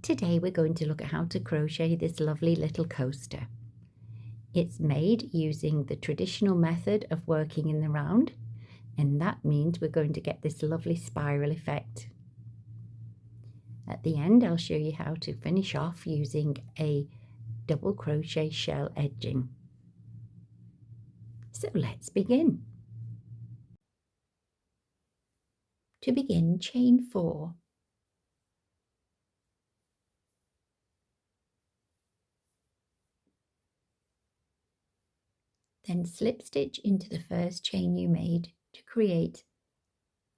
Today we're going to look at how to crochet this lovely little coaster. It's made using the traditional method of working in the round, and that means we're going to get this lovely spiral effect. At the end I'll show you how to finish off using a double crochet shell edging. So let's begin. To begin, chain 4. Then slip stitch into the first chain you made to create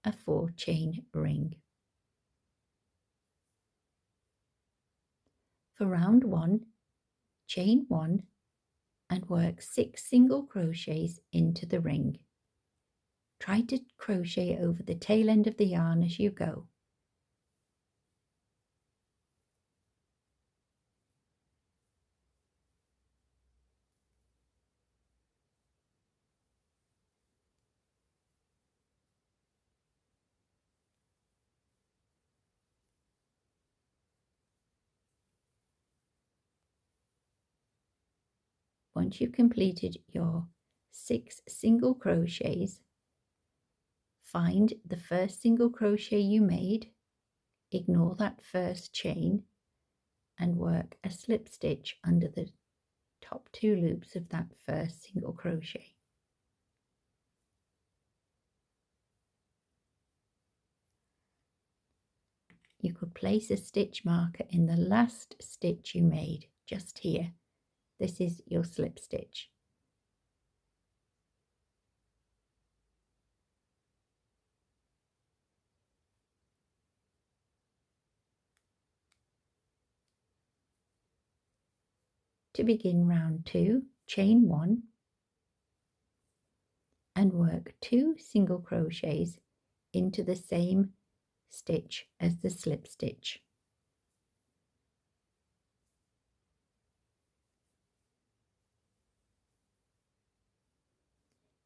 a 4-chain ring. For round 1, chain 1 and work 6 single crochets into the ring. Try to crochet over the tail end of the yarn as you go. Once you've completed your 6 single crochets, find the first single crochet you made, ignore that first chain and work a slip stitch under the top 2 loops of that first single crochet. You could place a stitch marker in the last stitch you made, just here. This is your slip stitch. To begin round 2, chain 1 and work 2 single crochets into the same stitch as the slip stitch.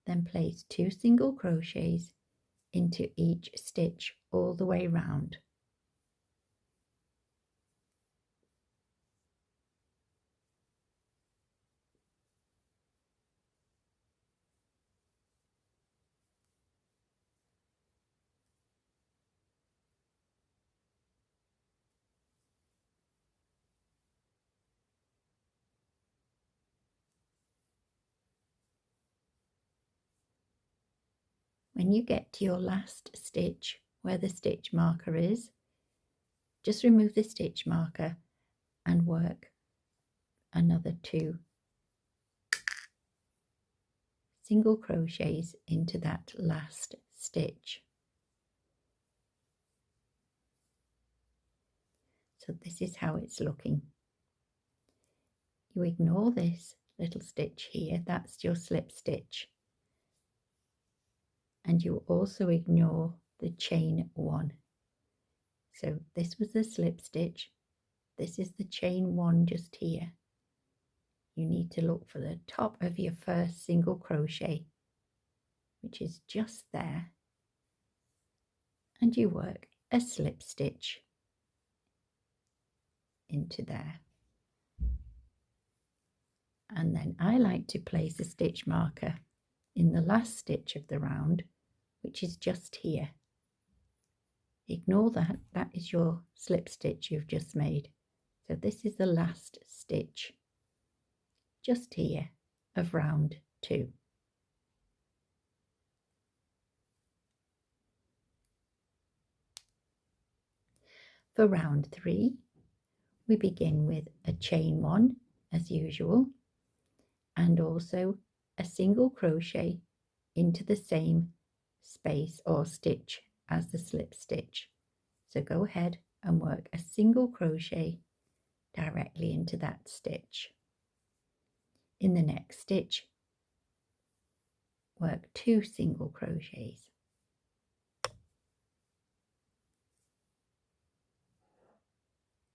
Then place 2 single crochets into each stitch all the way round. When you get to your last stitch where the stitch marker is, just remove the stitch marker and work another 2 single crochets into that last stitch. So this is how it's looking. You ignore this little stitch here, that's your slip stitch. And you also ignore the chain 1. So this was the slip stitch, this is the chain 1 just here. You need to look for the top of your first single crochet, which is just there, and you work a slip stitch into there. And then I like to place a stitch marker in the last stitch of the round, which is just here. Ignore that, that is your slip stitch you've just made. So this is the last stitch, just here, of round 2. For round 3, we begin with a chain 1 as usual, and also a single crochet into the same space or stitch as the slip stitch. So go ahead and work a single crochet directly into that stitch. In the next stitch, work 2 single crochets.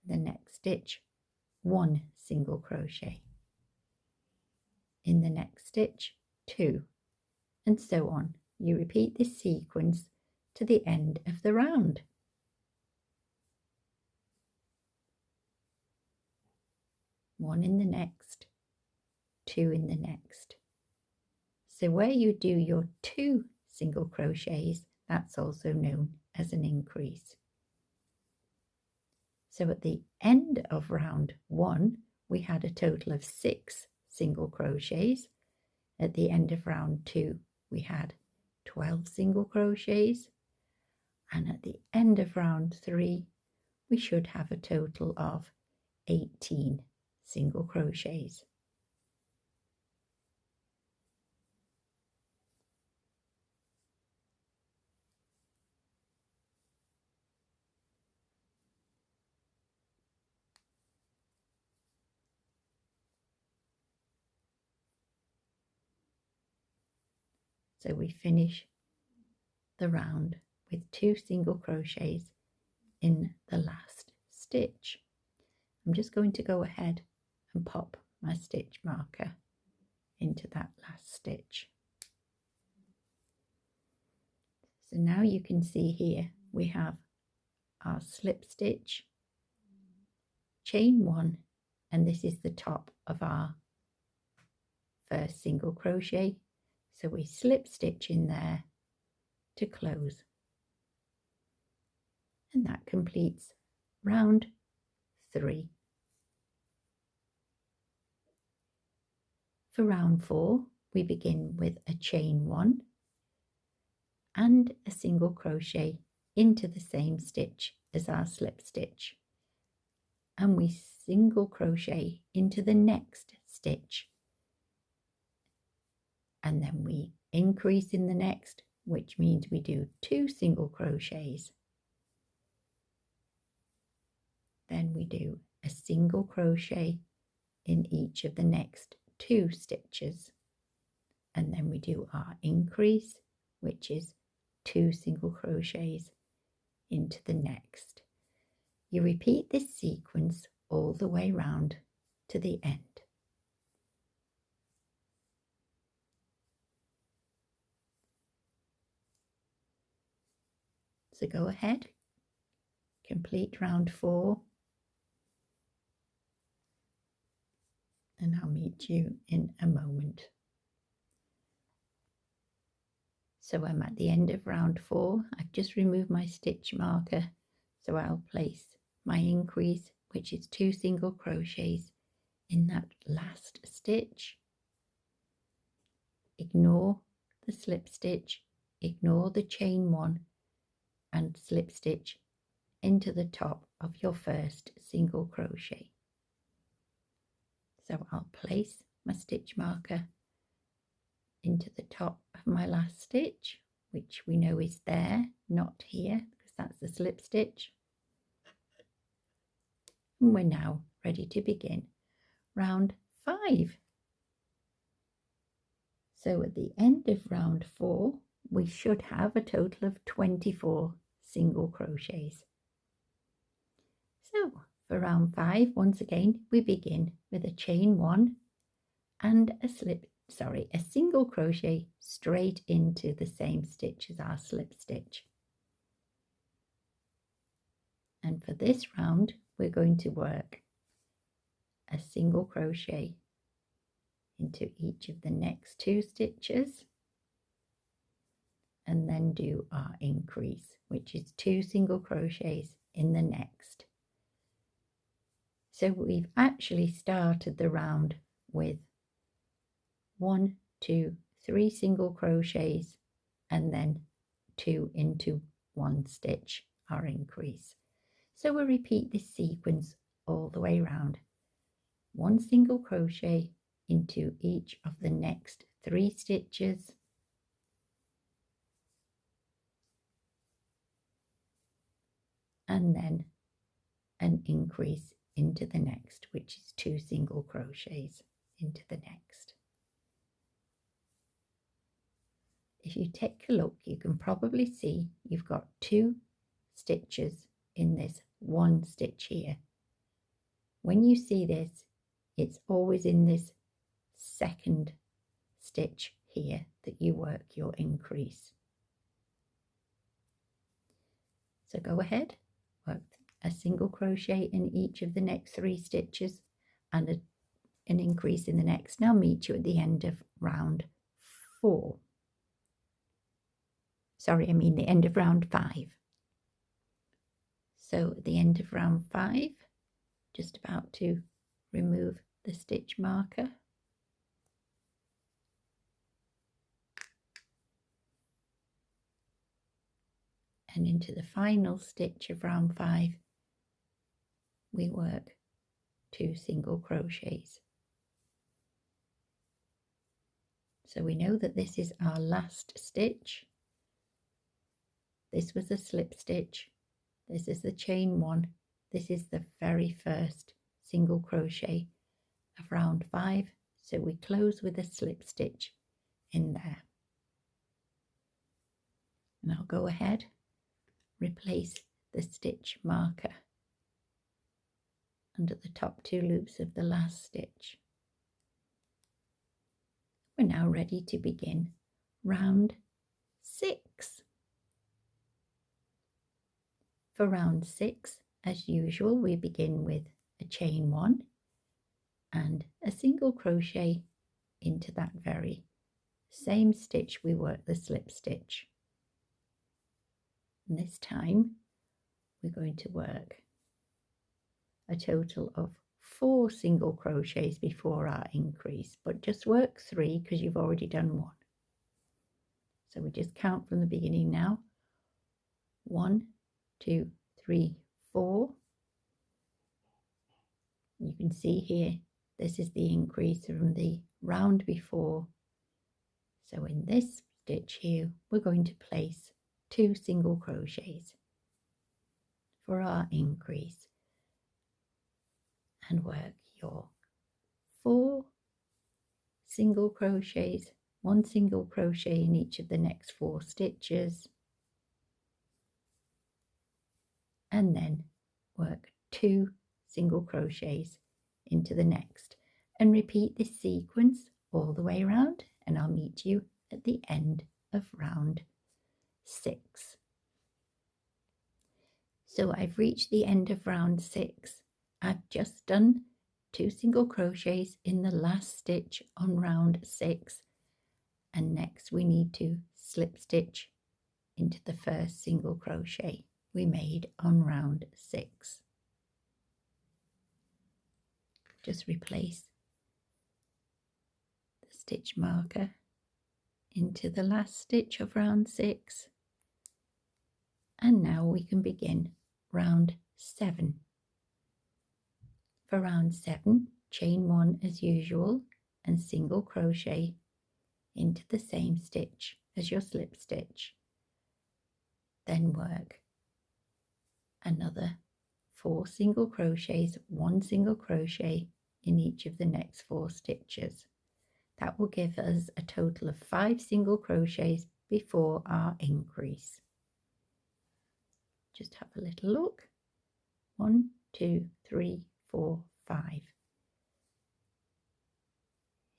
The next stitch, 1 single crochet. In the next stitch, 2, and so on. You repeat this sequence to the end of the round. 1 in the next, 2 in the next. So where you do your 2 single crochets, that's also known as an increase. So at the end of round 1, we had a total of 6 single crochets. At the end of round 2, we had 12 single crochets. And at the end of round 3, we should have a total of 18 single crochets. So we finish the round with 2 single crochets in the last stitch. I'm just going to go ahead and pop my stitch marker into that last stitch. So now you can see here we have our slip stitch, chain 1, and this is the top of our first single crochet. So we slip stitch in there to close, and that completes round 3. For round 4, we begin with a chain 1 and a single crochet into the same stitch as our slip stitch, and we single crochet into the next stitch, and then we increase in the next, which means we do 2 single crochets. Then we do a single crochet in each of the next 2 stitches, and then we do our increase, which is 2 single crochets into the next. You repeat this sequence all the way round to the end. So go ahead, complete round 4, and I'll meet you in a moment. So I'm at the end of round 4. I've just removed my stitch marker, so I'll place my increase, which is 2 single crochets in that last stitch. Ignore the slip stitch, ignore the chain 1, and slip stitch into the top of your first single crochet. So I'll place my stitch marker into the top of my last stitch, which we know is there, not here, because that's the slip stitch. And we're now ready to begin round 5. So at the end of round 4, we should have a total of 24 single crochets. So for round 5, once again, we begin with a chain 1 and a single crochet straight into the same stitch as our slip stitch. And for this round, we're going to work a single crochet into each of the next 2 stitches, and then do our increase, which is 2 single crochets in the next. So we've actually started the round with 1, 2, 3 single crochets, and then 2 into 1 stitch, our increase. So we'll repeat this sequence all the way around. 1 single crochet into each of the next 3 stitches, and then an increase into the next, which is 2 single crochets into the next. If you take a look, you can probably see you've got 2 stitches in this 1 stitch here. When you see this, it's always in this second stitch here that you work your increase. So go ahead, work a single crochet in each of the next 3 stitches and a an increase in the next, and I'll meet you at the end of round 4. Sorry, I mean the end of round 5. So at the end of round 5, just about to remove the stitch marker. And into the final stitch of round 5, we work 2 single crochets. So we know that this is our last stitch. This was a slip stitch. This is the chain 1. This is the very first single crochet of round 5. So we close with a slip stitch in there. And I'll go ahead, replace the stitch marker under the top 2 loops of the last stitch. We're now ready to begin round 6. For round 6, as usual, we begin with a chain 1 and a single crochet into that very same stitch we work the slip stitch. And this time we're going to work a total of 4 single crochets before our increase, but just work 3 because you've already done 1. So we just count from the beginning now. 1, 2, 3, 4. You can see here, this is the increase from the round before. So in this stitch here, we're going to place 2 single crochets for our increase and work your 4 single crochets, 1 single crochet in each of the next 4 stitches, and then work 2 single crochets into the next, and repeat this sequence all the way around, and I'll meet you at the end of round 6. So I've reached the end of round 6. I've just done 2 single crochets in the last stitch on round 6, and next we need to slip stitch into the first single crochet we made on round 6. Just replace the stitch marker into the last stitch of round 6, and now we can begin round 7. For round 7, chain 1 as usual and single crochet into the same stitch as your slip stitch. Then work another 4 single crochets, 1 single crochet in each of the next 4 stitches. That will give us a total of 5 single crochets before our increase. Just have a little look. 1, 2, 3, 4, 5.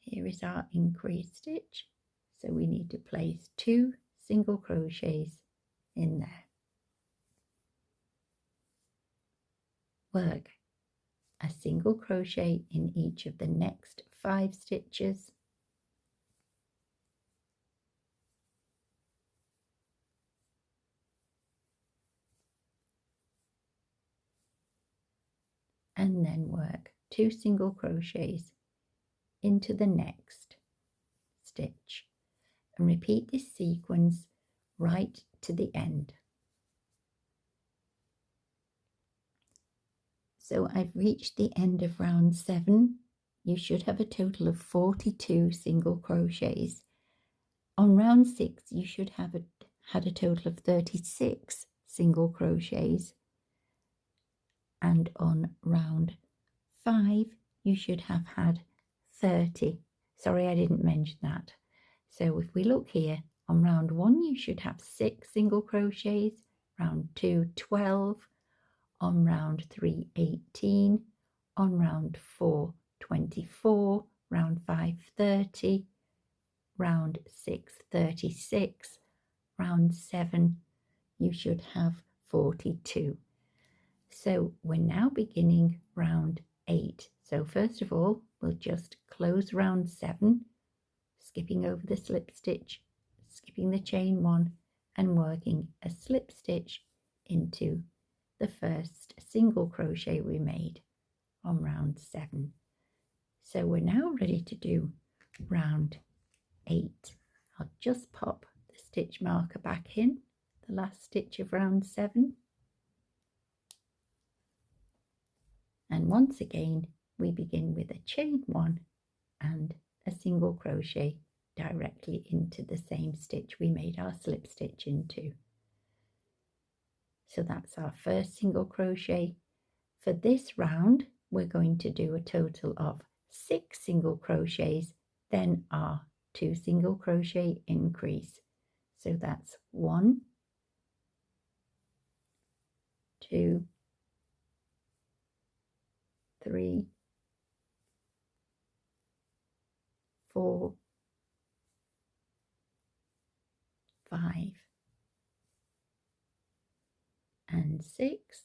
Here is our increase stitch. So we need to place 2 single crochets in there. Work a single crochet in each of the next 5 stitches. And then work 2 single crochets into the next stitch, and repeat this sequence right to the end. So I've reached the end of round 7. You should have a total of 42 single crochets. On round 6 you should have had a total of 36 single crochets, and on round 5 you should have had 30. Sorry, I didn't mention that. So if we look here, on round 1 you should have 6 single crochets, round 2 12, on round 3 18, on round 4 24, round 5 30, round 6 36, round 7 you should have 42. So we're now beginning round 8. So first of all, we'll just close round 7, skipping over the slip stitch, skipping the chain 1 and working a slip stitch into the first single crochet we made on round 7. So we're now ready to do round 8. I'll just pop the stitch marker back in, the last stitch of round 7. And once again, we begin with a chain 1 and a single crochet directly into the same stitch we made our slip stitch into. So that's our first single crochet. For this round, we're going to do a total of 6 single crochets, then our 2 single crochet increase. So that's 1, 2, 3, 4, 5, and 6,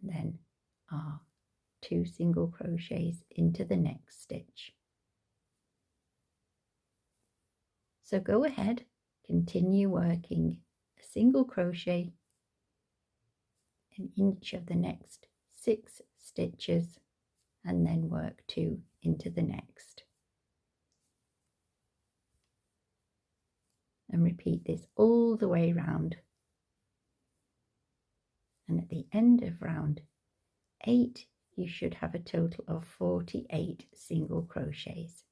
and then our 2 single crochets into the next stitch. So go ahead, continue working a single crochet in each of the next 6 stitches and then work 2 into the next. And repeat this all the way round. And at the end of round 8, you should have a total of 48 single crochets.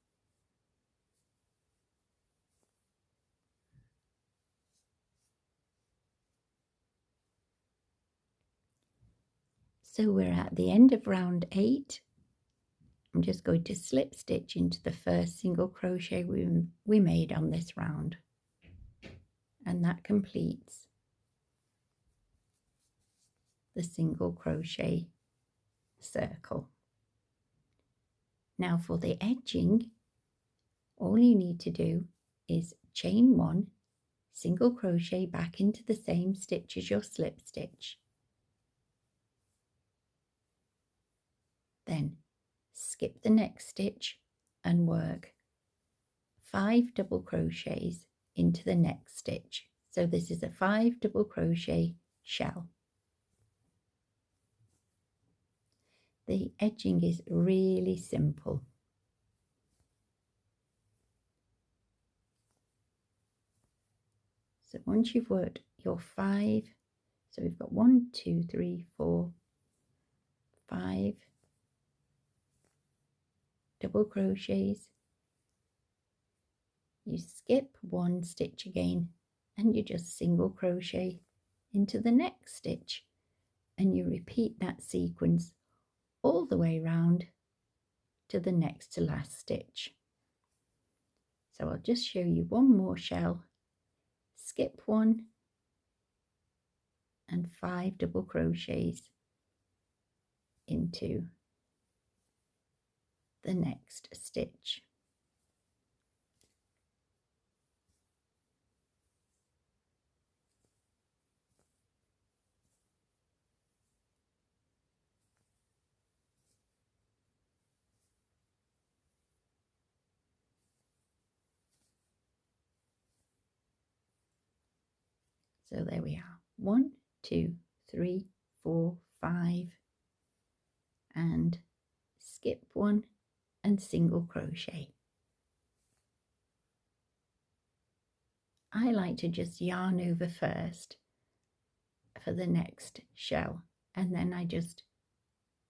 So we're at the end of round 8. I'm just going to slip stitch into the first single crochet we made on this round. And that completes the single crochet circle. Now for the edging, all you need to do is chain 1, single crochet back into the same stitch as your slip stitch. Then skip the next stitch and work 5 double crochets into the next stitch. So this is a 5 double crochet shell. The edging is really simple. So once you've worked your 5, so we've got 1, 2, 3, 4, 5 double crochets, you skip 1 stitch again and you just single crochet into the next stitch, and you repeat that sequence all the way round to the next to last stitch. So I'll just show you one more shell, skip 1 and 5 double crochets into the next stitch. So there we are, 1, 2, 3, 4, 5, and skip 1 and single crochet. I like to just yarn over first for the next shell, and then I just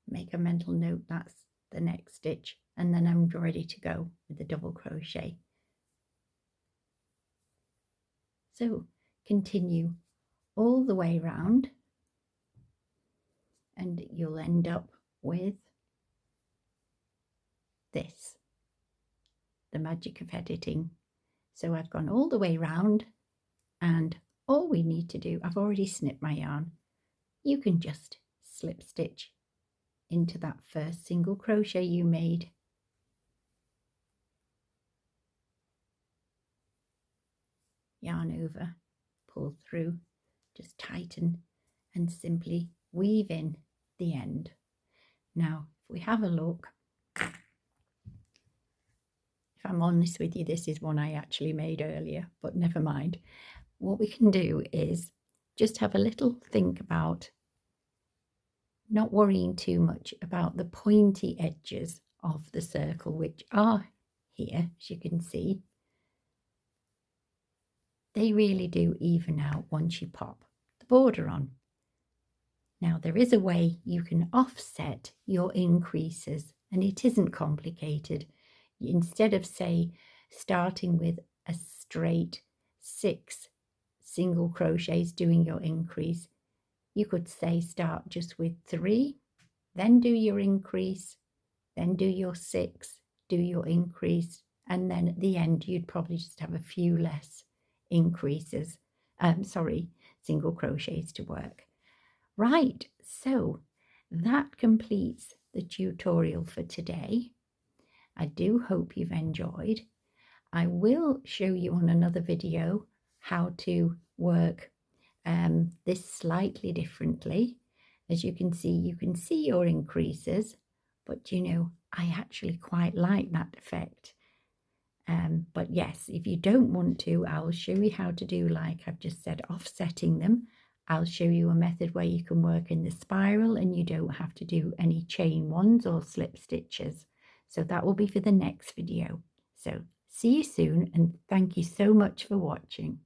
make a mental note that's the next stitch, and then I'm ready to go with the double crochet. So continue all the way round and you'll end up with this, the magic of editing. So I've gone all the way round, and all we need to do, I've already snipped my yarn, you can just slip stitch into that first single crochet you made. Yarn over, pull through, just tighten and simply weave in the end. Now, if we have a look, if I'm honest with you, this is one I actually made earlier, but never mind. What we can do is just have a little think about not worrying too much about the pointy edges of the circle, which are here, as you can see. They really do even out once you pop the border on. Now, there is a way you can offset your increases, and it isn't complicated. Instead of, say, starting with a straight 6 single crochets doing your increase, you could say start just with 3, then do your increase, then do your 6, do your increase, and then at the end you'd probably just have a few less increases, single crochets to work. Right, so that completes the tutorial for today. I do hope you've enjoyed. I will show you on another video how to work this slightly differently. As you can see your increases, but you know, I actually quite like that effect. But yes, if you don't want to, I'll show you how to do, like I've just said, offsetting them. I'll show you a method where you can work in the spiral and you don't have to do any chain ones or slip stitches. So that will be for the next video. So see you soon, and thank you so much for watching.